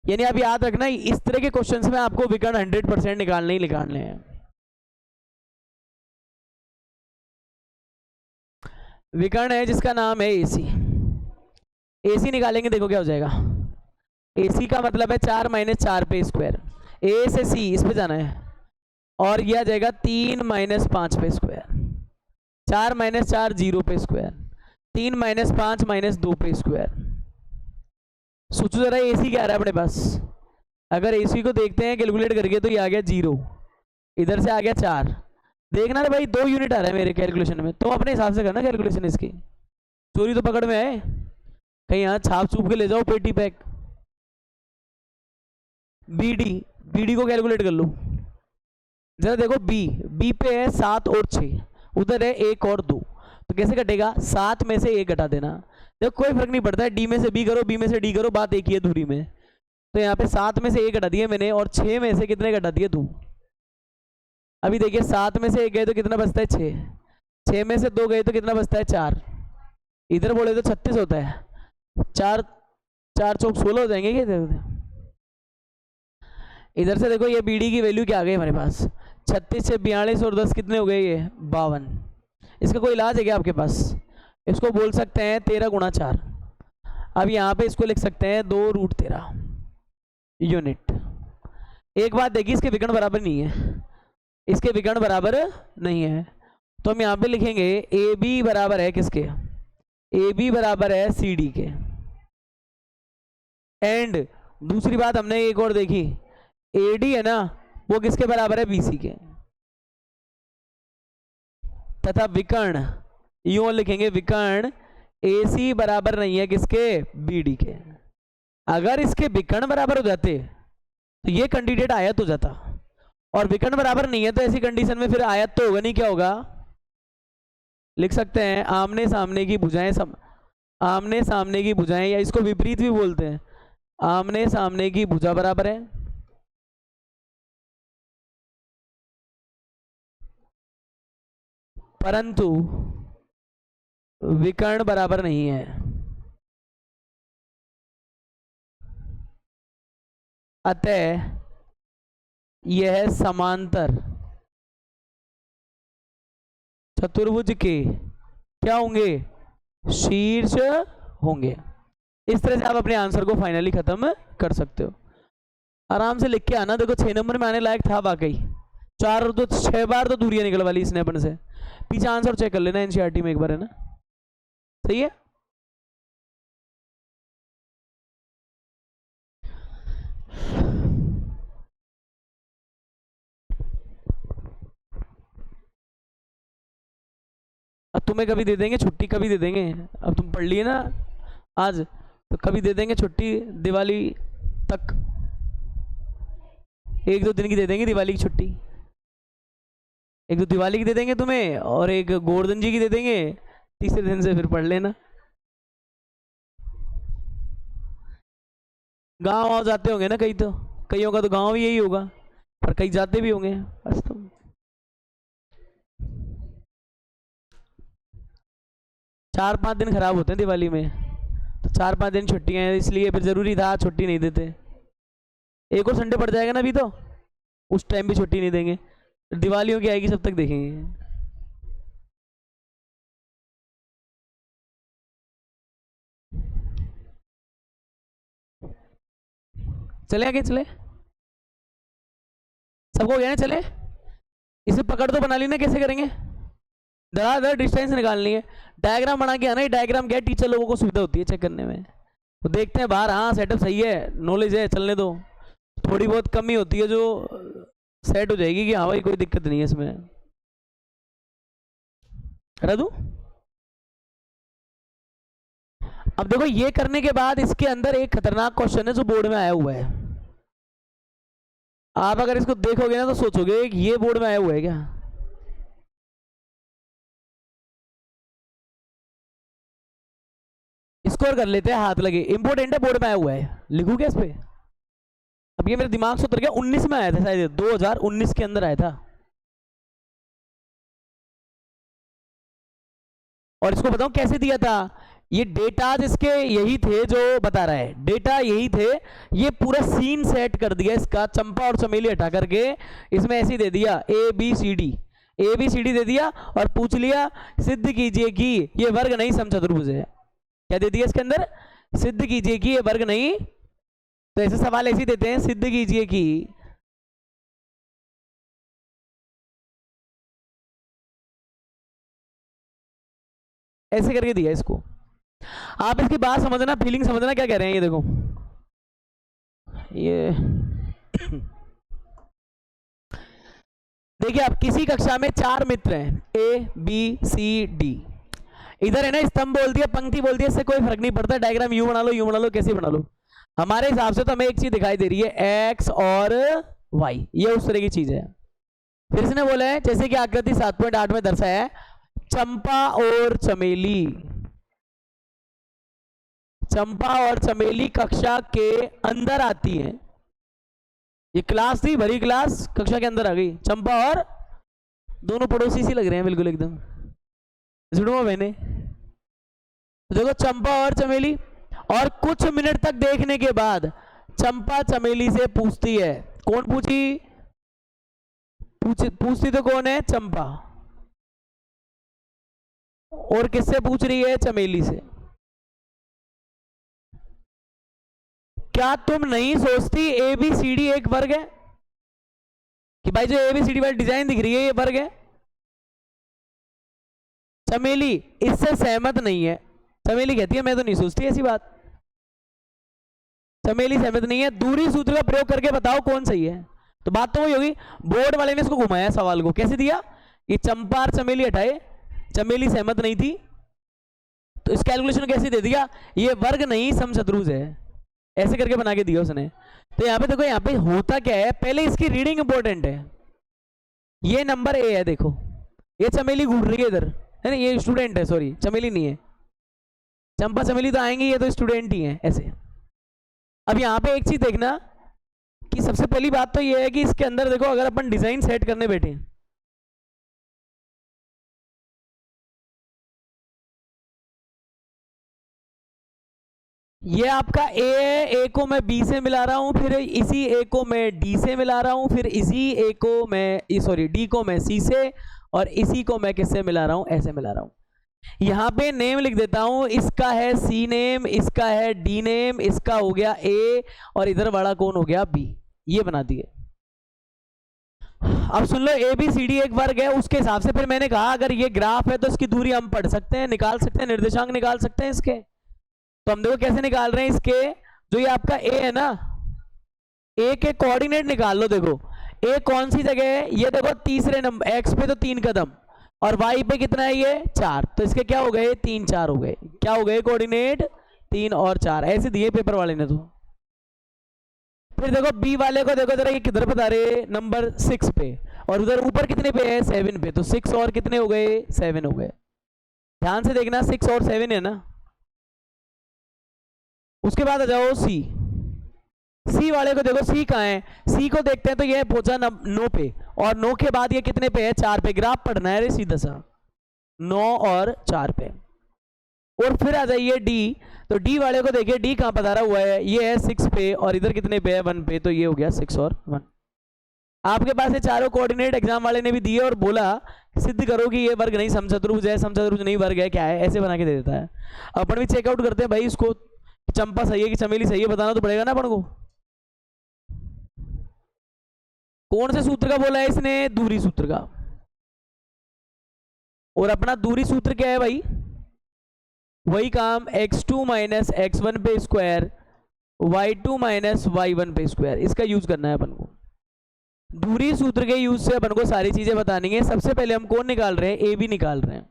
यानी आप याद रखना इस तरह के क्वेश्चंस में आपको विकर्ण 100% निकालने ही निकालने हैं। विकर्ण है जिसका नाम है एसी, एसी निकालेंगे, देखो क्या हो जाएगा, एसी का मतलब है 4 - 4 पे स्क्वायर, ए से सी इस पे जाना है, और यह आ जाएगा 3 - 5 पे स्क्वायर, 4 - 4 0 पे स्क्वायर, 3 - 5 - 2 पे स्क्वायर। सोचो जरा एसी क्या आ रहा है अपने पास, अगर एसी को देखते हैं कैलकुलेट करके तो ये आ गया 0, इधर से आ गया 4, देखना रे भाई 2 यूनिट आ रहा है मेरे कैलकुलेशन में, तो अपने हिसाब से करना कैलकुलेशन इसकी, चोरी तो पकड़ में आए, कहीं यहाँ छाप छूप के ले जाओ पेटी पैक। बीडी, बीडी को कैलकुलेट कर लो जरा, देखो बी पे है 7 और 6, उधर है 1 और 2, तो कैसे कटेगा, 7 में से 1 घटा देना, देखो कोई फर्क नहीं पड़ता है, डी में से बी करो बी में से डी करो, बात एक ही है दूरी में, तो यहाँ पे 7 में से 1 घटा दिए मैंने, और 6 में से कितने घटा दिए 2, अभी देखिए 7 में से 1 गए तो कितना बचता है 6, 6 में से 2 गए तो कितना बचता है 4, इधर बोले तो 36 होता है, 4 4 चौक 16 हो जाएंगे क्या, इधर से देखो ये बीडी की वैल्यू क्या आ गई हमारे पास, 36 से 42 और 10 कितने हो गए, ये 52। इसका कोई इलाज है क्या आपके पास, इसको बोल सकते हैं 13 गुणा 4, अब यहाँ पे इसको लिख सकते हैं 2√13 यूनिट। एक बात देखिए इसके विकर्ण बराबर नहीं है, इसके विकर्ण बराबर नहीं है, तो हम यहाँ पे लिखेंगे ए बी बराबर है किसके, ए बी बराबर है सी डी के, एंड दूसरी बात हमने एक और देखी, ए डी है ना वो किसके बराबर है, बीसी के, तथा विकर्ण यूं लिखेंगे, विकर्ण ए सी बराबर नहीं है किसके, बी डी के। अगर इसके विकर्ण बराबर हो जाते तो ये कैंडिडेट आयत हो जाता, और विकर्ण बराबर नहीं है तो ऐसी कंडीशन में फिर आयत तो होगा नहीं, क्या होगा, लिख सकते हैं आमने सामने की भुजाएं, आमने सामने की भुजाएं, या इसको विपरीत भी बोलते हैं, आमने सामने की भुजा बराबर है, परंतु विकर्ण बराबर नहीं है, अतः यह समांतर चतुर्भुज के क्या होंगे, शीर्ष होंगे। इस तरह से आप अपने आंसर को फाइनली खत्म कर सकते हो, आराम से लिख के आना, देखो 6 नंबर में आने लायक था वाकई, 4 और 2 6 बार तो दूरियां निकल वाली इसने अपन से, पीछे आंसर चेक कर लेना एनसीईआरटी में एक बार, है ना, सही है। अब तुम्हें कभी दे देंगे छुट्टी, कभी दे देंगे, अब तुम पढ़ लिए ना आज, तो कभी दे देंगे छुट्टी दिवाली तक। एक दो दिन की दे देंगे दिवाली की छुट्टी, एक दो दिवाली की दे देंगे तुम्हें और एक गोवर्धन जी की दे देंगे, तीसरे दिन से फिर पढ़ लेना। गाँव आओ जाते होंगे ना कई, तो कईयों का तो गाँव भी यही होगा, पर कई जाते भी होंगे बस। तो 4-5 दिन खराब होते हैं दिवाली में, तो 4-5 दिन छुट्टियां हैं, इसलिए फिर जरूरी था छुट्टी नहीं देते। एक और संडे पड़ जाएगा ना अभी, तो उस टाइम भी छुट्टी नहीं देंगे, दिवालियों की आएगी सब तक देखेंगे। चले आगे चले, सबको गया ना, चले इसे पकड़ तो बना ली ना, कैसे करेंगे, धड़ाधड़ डिस्टेंस निकालनी है, डायग्राम बना के आना, ये डायग्राम क्या है, टीचर लोगों को सुविधा होती है चेक करने में, तो देखते हैं बाहर, हाँ सेटअप सही है, नॉलेज है, चलने दो, थोड़ी बहुत कमी होती है जो सेट हो जाएगी कि हाँ भाई कोई दिक्कत नहीं है इसमें। करा दूं? अब देखो ये करने के बाद इसके अंदर एक खतरनाक क्वेश्चन है जो बोर्ड में आया हुआ है, आप अगर इसको देखोगे ना तो सोचोगे कि ये बोर्ड में आया हुआ है क्या। स्कोर कर लेते हैं हाथ लगे, इंपोर्टेंट है, बोर्ड में आया हुआ है, लिखूं क्या इस पे। अब ये मेरे दिमाग से उतर गया, 19 में आया था शायद, 2019 के अंदर आया था, और इसको बताऊं कैसे दिया था। ये डेटा जिसके यही थे जो बता रहा है, डेटा यही थे, ये पूरा सीन सेट कर दिया इसका, चंपा और चमेली हटा करके इसमें ऐसे दे दिया ए बी सी डी दे दिया, और पूछ लिया सिद्ध कीजिए कि ये वर्ग नहीं समचतुर्भुज है। क्या दे दिया इसके अंदर, सिद्ध कीजिए कि ये वर्ग नहीं, तो ऐसे सवाल ऐसे देते हैं, सिद्ध कीजिए कि, ऐसे करके दिया इसको। आप इसकी बात समझना, फीलिंग समझना क्या कह रहे हैं, ये देखो ये देखिए, आप किसी कक्षा में 4 मित्र हैं, ए बी सी डी, इधर है ना स्तंभ बोल दिया, पंक्ति बोल दिया, इससे कोई फर्क नहीं पड़ता, डायग्राम यूं बना लो, यूं बना लो, कैसे बना लो, हमारे हिसाब से तो हमें एक चीज दिखाई दे रही है, एक्स और वाई, ये उस तरह की चीज है। फिर इसने बोला है जैसे कि आकृति 7.8 में दर्शाया है, चंपा और चमेली, चंपा और चमेली कक्षा के अंदर आती हैं, ये क्लास थी, भरी क्लास कक्षा के अंदर आ गई, चंपा और, दोनों पड़ोसी सी लग रहे हैं बिल्कुल एकदम, जुड़वा मैंने, तो देखो चंपा और चमेली, और कुछ मिनट तक देखने के बाद चंपा चमेली से पूछती है, कौन पूछी, पूछती तो कौन है, चंपा, और किससे पूछ रही है, चमेली से। क्या तुम नहीं सोचती ए बी सी डी एक वर्ग है, कि भाई जो ए बी सी डी वाली डिजाइन दिख रही है ये वर्ग है। चमेली इससे सहमत नहीं है, चमेली कहती है मैं तो नहीं सोचती ऐसी बात, चमेली सहमत नहीं है, दूरी सूत्र का प्रयोग करके बताओ कौन सही है। तो बात तो वही होगी, बोर्ड वाले ने इसको घुमाया सवाल को, कैसे दिया, ये चंपा और चमेली हटाए, चमेली सहमत नहीं थी, तो इस कैलकुलेशन कैसे दे दिया, ये वर्ग नहीं समचतुर्भुज है, ऐसे करके बना के दिया उसने। तो यहाँ पे देखो, यहाँ पे होता क्या है, पहले इसकी रीडिंग इंपॉर्टेंट है, ये नंबर ए है, देखो ये चमेली घूर रही है इधर, है ना, ये स्टूडेंट है, सॉरी चमेली नहीं है, चंपा चमेली तो आएंगे, ये तो स्टूडेंट ही है ऐसे। अब यहाँ पे एक चीज देखना कि सबसे पहली बात तो ये है कि इसके अंदर देखो, अगर अपन डिजाइन सेट करने बैठे, ये आपका ए है, ए को मैं बी से मिला रहा हूं, फिर इसी ए को मैं डी से मिला रहा हूं, फिर इसी ए को मैं, सॉरी डी को मैं सी से, और इसी को मैं किससे मिला रहा हूं, ऐसे मिला रहा हूं। यहां पे नेम लिख देता हूं, इसका है सी नेम, इसका है डी नेम, इसका हो गया ए, और इधर वाला कौन हो गया, बी, ये बना दिए। अब सुन लो, ए बी सी डी एक वर्ग है, उसके हिसाब से फिर मैंने कहा अगर ये ग्राफ है तो इसकी दूरी हम पढ़ सकते हैं, निकाल सकते हैं, निर्देशांक निकाल सकते हैं इसके। तो हम देखो कैसे निकाल रहे हैं इसके, जो ये आपका ए है ना, ए के कोऑर्डिनेट निकाल लो। देखो ए कौन सी जगह है, ये देखो तीसरे नंबर, एक्स पे तो 3 कदम, और वाई पे कितना है, ये 4, तो इसके क्या हो गए, 3 4 हो गए, क्या हो गए कोऑर्डिनेट, 3 और 4, ऐसे दिए पेपर वाले ने। तो फिर देखो बी वाले को देखो जरा, ये किधर बता रहे, नंबर 6 पे, और उधर ऊपर कितने पे है, 7 पे, तो 6 और कितने हो गए, 7 हो गए। ध्यान से देखना, 6 और 7 है ना। उसके बाद आ जाओ सी वाले को देखो, सी कहाँ है, सी को देखते हैं तो ये पहुंचा 9 पे, और 9 के बाद ये कितने पे है, 4 पे। ग्राफ पढ़ना है रे सीधा सा, 9 और 4 पे। और फिर आ जाइए डी, तो डी वाले को देखिए, डी कहाँ पधारा हुआ है, ये है 6 पे, और इधर कितने पे है, 1 पे, तो ये हो गया 6 और 1। आपके पास ये चारों कोऑर्डिनेट एग्जाम वाले ने भी दिए और बोला सिद्ध करो कि ये वर्ग नहीं समचतुर्भुज है, समचतुर्भुज नहीं वर्ग है, क्या है, ऐसे बना के दे देता है। अपन भी चेकआउट करते हैं भाई इसको, चंपा सही है कि चमेली सही है, बताना तो पड़ेगा ना अपन को। कौन से सूत्र का बोला है इसने, दूरी सूत्र का। और अपना दूरी सूत्र क्या है भाई, वही काम, x2 माइनस x1 पे स्क्वायर, y2 माइनस y1 पे स्क्वायर, इसका यूज करना है अपन को। दूरी सूत्र के यूज से अपन को सारी चीजें बतानी है। सबसे पहले हम कौन निकाल रहे हैं, ए बी निकाल रहे हैं।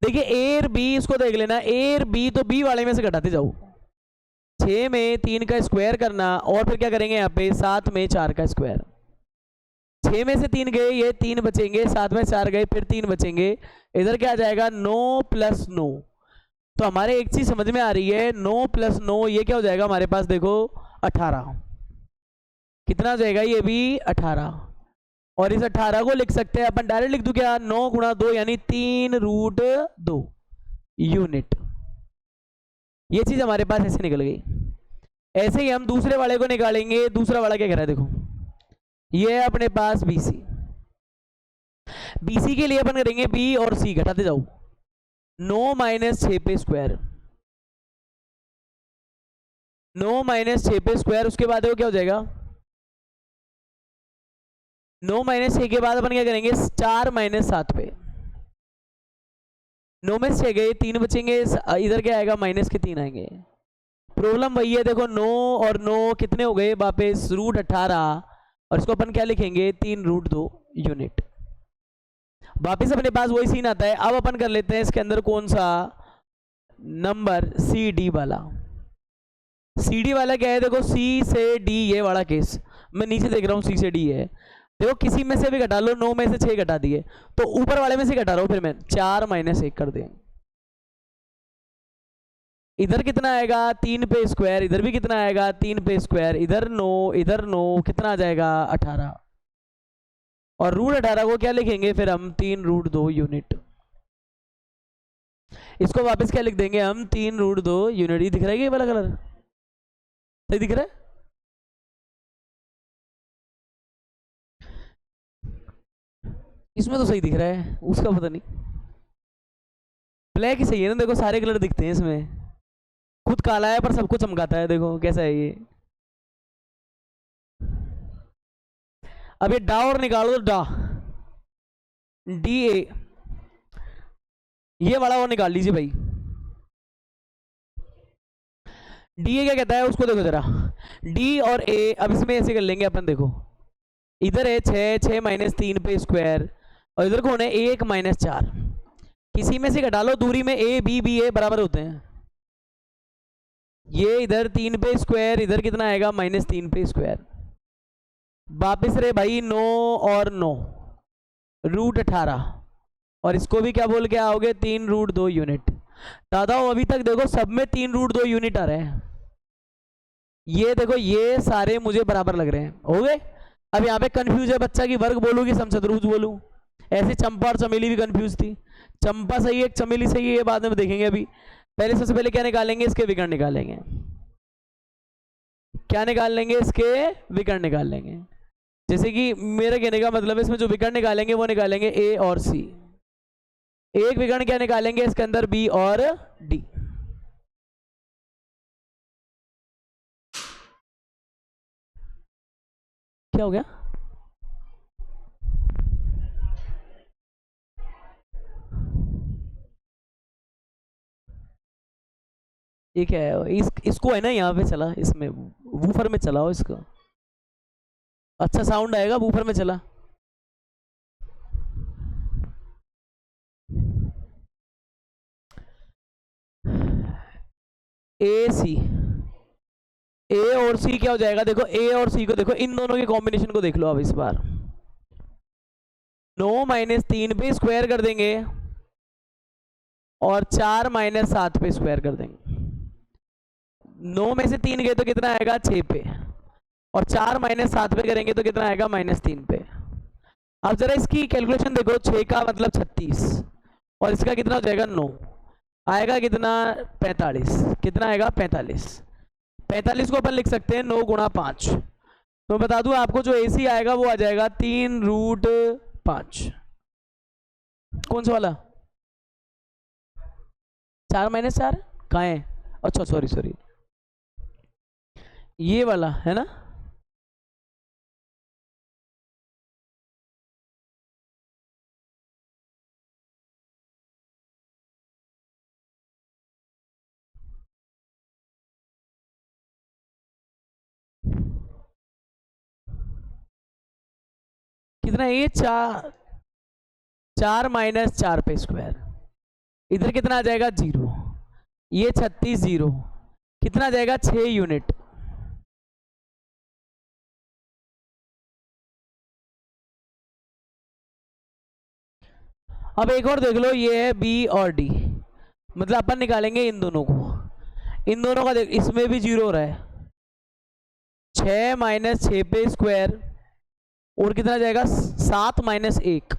देखिए ए और बी, इसको देख लेना, ए और बी तो बी वाले में से घटाते जाओ, 6 में 3 का स्क्वायर करना, और फिर क्या करेंगे यहाँ पे 7 में 4 का स्क्वायर। 6 में से 3 गए, ये 3 बचेंगे, 7 में 4 गए, फिर 3 बचेंगे, इधर क्या आ जाएगा 9 प्लस 9। तो हमारे एक चीज समझ में आ रही है, 9 प्लस 9 ये क्या हो जाएगा हमारे पास, देखो 18। कितना हो जाएगा, ये भी 18। और इस 18 को लिख सकते हैं अपन, डायरेक्ट लिख दूं क्या, 9 गुणा 2 यानी 3√2 यूनिट। ये चीज हमारे पास ऐसे निकल गई। ऐसे ही हम दूसरे वाले को निकालेंगे। दूसरा वाला क्या कह रहा है, देखो ये है अपने पास BC। BC के लिए अपन करेंगे B और C, घटाते जाओ, 9 माइनस 6 पे स्क्वायर, 9 माइनस 6 पे स्क्वायर। उसके बाद वो क्या हो जाएगा, 9 माइनस 6 के बाद अपन क्या करेंगे, 4 माइनस 7 पे, 9 में 6 गए, 3 बचेंगे, इधर क्या आएगा, माइनस के 3 आएंगे। प्रॉब्लम वही है, देखो 9 और 9 कितने हो गए वापस, √18, और इसको अपन क्या लिखेंगे, 3√2 यूनिट। वापिस अपने पास वही सीन आता है। अब अपन कर लेते हैं इसके अंदर कौन सा नंबर, CD वाला। CD वाला क्या है, देखो C से D, ये वाला केस मैं नीचे देख रहा हूँ, C से D है। देखो किसी में से भी घटा लो, 9 में से 6 घटा दिए, तो ऊपर वाले में से घटा रहा हूँ, फिर मैं 4 माइनस 1 कर दें। इधर कितना आएगा, 3 पे स्क्वायर, इधर भी कितना आएगा, 3 पे स्क्वायर, इधर 9, इधर 9, कितना आ जाएगा 18। और √18 को क्या लिखेंगे फिर हम, 3√2 यूनिट। इसको वापस क्या लिख देंगे हम, 3√2 यूनिट। ये दिख रहा है ये वाला कलर सही दिख रहा है, इसमें तो सही दिख रहा है, उसका पता नहीं। ब्लैक ही सही है ना, देखो सारे कलर दिखते हैं इसमें, खुद काला है पर सबको चमकाता है, देखो कैसा है ये। अब ये डा और निकालो, तो डा DA, ये वाला और निकाल लीजिए भाई। DA क्या कहता है उसको देखो जरा, D और A, अब इसमें ऐसे कर लेंगे अपन, देखो इधर है 6 माइनस 3 पे स्क्वायर, और इधर कौन है 1 माइनस 4। किसी में से घटा लो, दूरी में A B B A बराबर होते हैं। ये इधर 3 पे स्क्वायर, इधर कितना आएगा, -3 पे स्क्वायर। वापिस रे भाई 9 और 9, √18, और इसको भी क्या बोल के आओगे, 3√2 यूनिट। दादा अभी तक देखो सब में 3√2 यूनिट आ रहे हैं। ये देखो ये सारे मुझे बराबर लग रहे हैं, हो गए। अब यहाँ पे कंफ्यूज है बच्चा कि वर्ग बोलूँ कि समचतुर्भुज बोलूँ। ऐसे चंपा और चमेली भी कंफ्यूज थी। चंपा सही है, चमेली सही है, ये बाद में देखेंगे। अभी पहले सबसे पहले क्या निकालेंगे, इसके विकर्ण निकालेंगे। क्या निकाल लेंगे, इसके विकर्ण निकाल लेंगे। जैसे कि मेरे कहने का मतलब है, इसमें जो विकर्ण निकालेंगे वो निकालेंगे A और C। एक विकर्ण क्या निकालेंगे इसके अंदर, B और D। क्या हो गया, ये क्या है, इसको है ना यहाँ पे चला, इसमें वूफर में चलाओ इसको, अच्छा साउंड आएगा, वूफर में चला। AC ए और सी क्या हो जाएगा, देखो ए और सी को देखो, इन दोनों के कॉम्बिनेशन को देख लो अब इस बार। 9 माइनस 3 पे स्क्वायर कर देंगे और 4 माइनस 7 पे स्क्वायर कर देंगे। 9 में से 3 गए तो कितना आएगा, 6 पे, और 4 माइनस 7 पे करेंगे तो कितना आएगा, -3 पे। अब जरा इसकी कैलकुलेशन देखो, 6 का मतलब 36 और इसका कितना हो जाएगा 9, आएगा कितना 45, कितना आएगा 45। 45 को अपन लिख सकते हैं 9 गुणा 5। तो बता दूं आपको जो AC आएगा वो आ जाएगा 3√5। कौन सा वाला, 4 माइनस 4 कहाँ है, अच्छा सॉरी सॉरी, ये वाला है ना। कितना है ये, 4 माइनस 4 पे स्क्वायर, इधर कितना आ जाएगा 0, ये 36 0, कितना आ जाएगा 6 यूनिट। अब एक और देख लो, ये है B और D, मतलब अपन निकालेंगे इन दोनों को, इन दोनों का देख, इसमें भी 0 हो रहा है, 6 माइनस 6 पे स्क्वायर और कितना जाएगा 7 माइनस 1,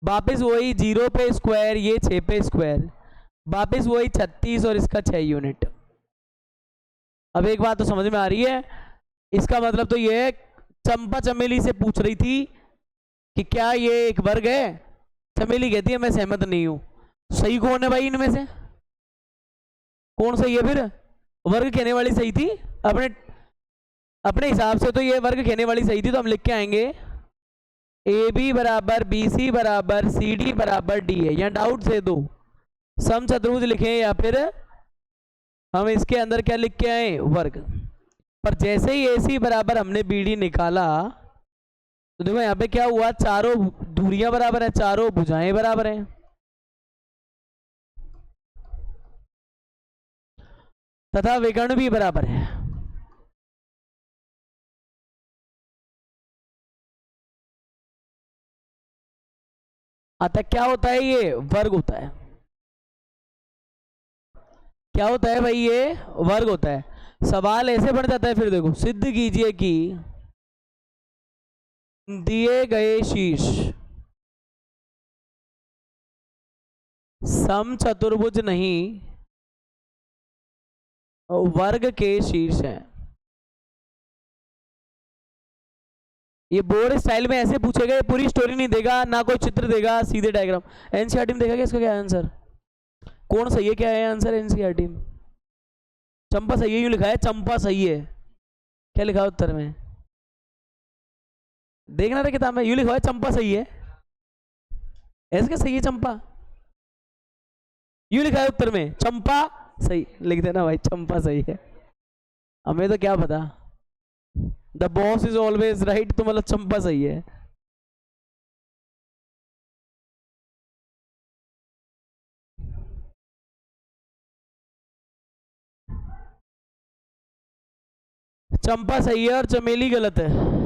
वापिस वही 0 पे स्क्वायर, ये 6 पे स्क्वायर, वापिस वही 36 और इसका 6 यूनिट। अब एक बात तो समझ में आ रही है, इसका मतलब तो ये चंपा चमेली से पूछ रही थी कि क्या ये एक वर्ग है, चमेली कहती है मैं सहमत नहीं हूं। सही कौन है भाई इनमें से, कौन सही है फिर, वर्ग कहने वाली सही थी, अपने अपने हिसाब से तो ये वर्ग कहने वाली सही थी, तो हम लिख के आएंगे AB बराबर BC बराबर CD बराबर D है, या डाउट से दो सम चतुर्भुज लिखें या फिर हम इसके अंदर क्या लिख के आए, वर्ग। पर जैसे ही AC बराबर हमने BD निकाला तो देखो यहाँ पे क्या हुआ, चारों दूरियां बराबर है, चारों भुजाएं बराबर हैं, तथा विकर्ण भी बराबर है। अतः क्या होता है, ये वर्ग होता है। क्या होता है भाई, ये वर्ग होता है। सवाल ऐसे बन जाता है, फिर देखो सिद्ध कीजिए कि दिए गए शीर्ष सम चतुर्भुज नहीं वर्ग के शीर्ष हैं। ये बोर्ड स्टाइल में ऐसे पूछेगा, ये पूरी स्टोरी नहीं देगा, ना कोई चित्र देगा, सीधे डायग्राम। एनसीईआरटी में देखा क्या इसका क्या आंसर, कौन सही है, क्या है आंसर एनसीईआरटी में, चंपा सही है, यूं लिखा है चंपा सही है, क्या लिखा है उत्तर में, देखना था किताब में, यूं लिखा है चंपा सही है, ऐसे क्या सही है चंपा, यूं लिखा है उत्तर में चंपा सही, लिख देना भाई चंपा सही है, हमें तो क्या पता, the boss is always right, तो मतलब चंपा सही है। चंपा सही है और चमेली गलत है।